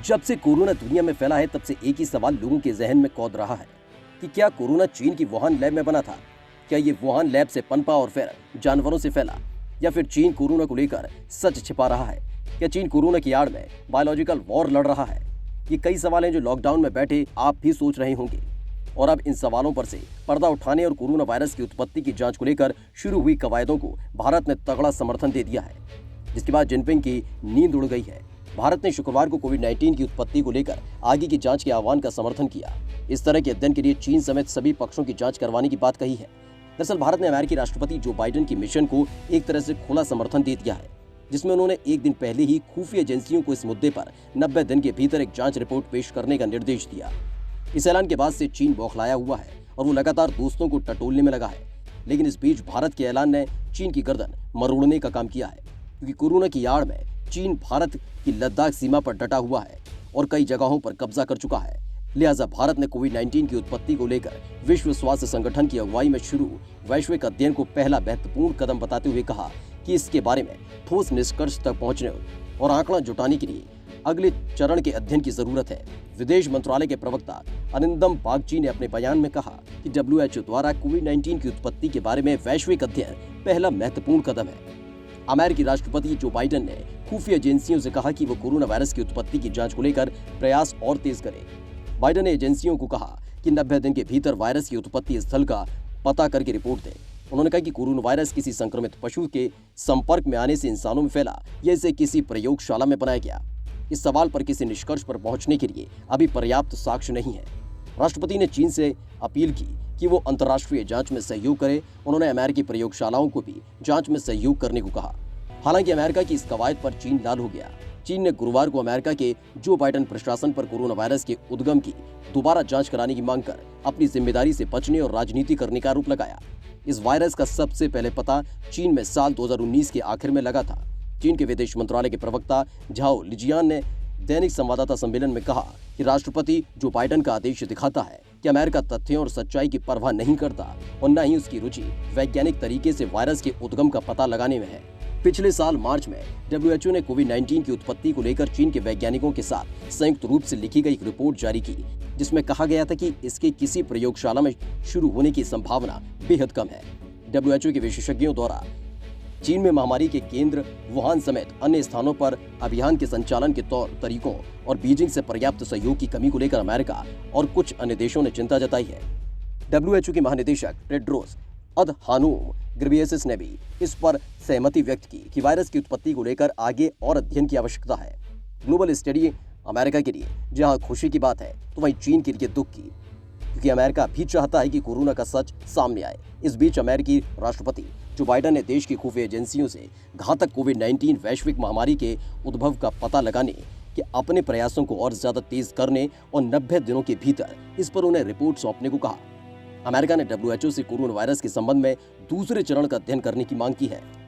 जब से कोरोना दुनिया में फैला है तब से एक ही सवाल लोगों के जहन में कौंध रहा है कि क्या कोरोना चीन की वुहान लैब में बना था? क्या ये वुहान लैब से पनपा और फिर जानवरों से फैला, या फिर चीन कोरोना को लेकर सच छिपा रहा है? क्या चीन कोरोना की आड़ में बायोलॉजिकल वॉर लड़ रहा है? ये कई सवाल हैं जो लॉकडाउन में बैठे आप भी सोच रहे होंगे। और अब इन सवालों पर से पर्दा उठाने और कोरोना वायरस की उत्पत्ति की जांच को लेकर शुरू हुई कवायदों को भारत ने तगड़ा समर्थन दे दिया है, जिसके बाद जिनपिंग की नींद उड़ गई है। भारत ने शुक्रवार को कोविड-19 की उत्पत्ति को लेकर आगे की जांच के आह्वान का समर्थन किया। इस तरह के अध्ययन के लिए चीन समेत सभी पक्षों की जांच करवाने की बात कही है। दरअसल भारत ने अमेरिकी राष्ट्रपति जो बाइडेन की मिशन को एक तरह से खुला समर्थन दे दिया है, जिसमें उन्होंने एक दिन पहले ही खुफिया एजेंसियों को इस मुद्दे पर 90 दिन के भीतर एक जांच रिपोर्ट पेश करने का निर्देश दिया। इस ऐलान के बाद से चीन बौखलाया हुआ है और वो लगातार दोस्तों को टटोलने में लगा है। लेकिन इस बीच भारत के ऐलान ने चीन की गर्दन मरोड़ने का काम किया है, क्योंकि कोरोना की आड़ में चीन भारत की लद्दाख सीमा पर डटा हुआ है और कई जगहों पर कब्जा कर चुका है। लिहाजा भारत ने कोविड-19 की उत्पत्ति को लेकर विश्व स्वास्थ्य संगठन की अगुवाई में शुरू वैश्विक अध्ययन को पहला महत्वपूर्ण कदम बताते हुए कहा कि इसके बारे में ठोस निष्कर्ष तक पहुंचने और आंकड़ा जुटाने के लिए अगले चरण के अध्ययन की जरूरत है। विदेश मंत्रालय के प्रवक्ता अरिंदम बागची ने अपने बयान में कहा कि WHO द्वारा कोविड-19 की उत्पत्ति के बारे में वैश्विक अध्ययन पहला महत्वपूर्ण कदम है। अमेरिकी राष्ट्रपति जो बाइडेन ने खुफिया एजेंसियों से कहा कि वो कोरोना वायरस की उत्पत्ति की जांच को लेकर प्रयास और तेज करें। बाइडेन ने एजेंसियों को कहा कि 90 दिन के भीतर वायरस की उत्पत्ति स्थल का पता करके रिपोर्ट दें। उन्होंने कहा कि कोरोना वायरस किसी संक्रमित पशु के संपर्क में आने से इंसानों में फैला या इसे किसी प्रयोगशाला में बनाया गया। इस सवाल पर किसी निष्कर्ष पर पहुंचने के लिए अभी पर्याप्त साक्ष्य नहीं है। राष्ट्रपति ने चीन से अपील की कि वो अंतर्राष्ट्रीय जांच में सहयोग करे। उन्होंने अमेरिकी प्रयोगशालाओं को भी जांच में सहयोग करने को कहा। हालांकि अमेरिका की इस कवायद पर चीन लाल हो गया। चीन ने गुरुवार को अमेरिका के जो बाइडेन प्रशासन पर कोरोना वायरस के उद्गम की दोबारा जांच कराने की मांग कर अपनी जिम्मेदारी से बचने और राजनीति करने का आरोप लगाया। इस वायरस का सबसे पहले पता चीन में साल 2019 के आखिर में लगा था। चीन के विदेश मंत्रालय के प्रवक्ता झाओ लिजियान ने दैनिक संवाददाता सम्मेलन में कहा कि राष्ट्रपति जो बाइडेन का आदेश दिखाता है कि अमेरिका तथ्यों और सच्चाई की परवाह नहीं करता और न ही उसकी रुचि वैज्ञानिक तरीके से वायरस के उद्गम का पता लगाने में है। पिछले साल मार्च में WHO ने कोविड-19 की उत्पत्ति को लेकर चीन के वैज्ञानिकों के साथ संयुक्त रूप से लिखी गई एक रिपोर्ट जारी की, जिसमें कहा गया था कि इसके किसी प्रयोगशाला में शुरू होने की संभावना बेहद कम है। WHO के विशेषज्ञों द्वारा चीन में महामारी के केंद्र वुहान समेत अन्य स्थानों पर अभियान के संचालन के तौर तरीकों और बीजिंग से पर्याप्त सहयोग की कमी को लेकर अमेरिका और कुछ अन्य देशों ने चिंता जताई है। WHO के महानिदेशक टेड्रोस अधहानोम घेब्रेयेसस ने भी इस पर सहमति व्यक्त की कि वायरस की उत्पत्ति को लेकर आगे और अध्ययन की आवश्यकता है। ग्लोबल स्टडी अमेरिका के लिए जहां खुशी की बात है, तो वहीं चीन के लिए दुख की, क्योंकि अमेरिका भी चाहता है कि कोरोना का सच सामने आए। इस बीच अमेरिकी राष्ट्रपति जो बाइडेन ने देश की खुफिया एजेंसियों से घातक कोविड-19 वैश्विक महामारी के उद्भव का पता लगाने के अपने प्रयासों को और ज्यादा तेज करने और 90 दिनों के भीतर इस पर उन्हें रिपोर्ट सौंपने को कहा। अमेरिका ने WHO से कोरोना वायरस के संबंध में दूसरे चरण का अध्ययन करने की मांग की है।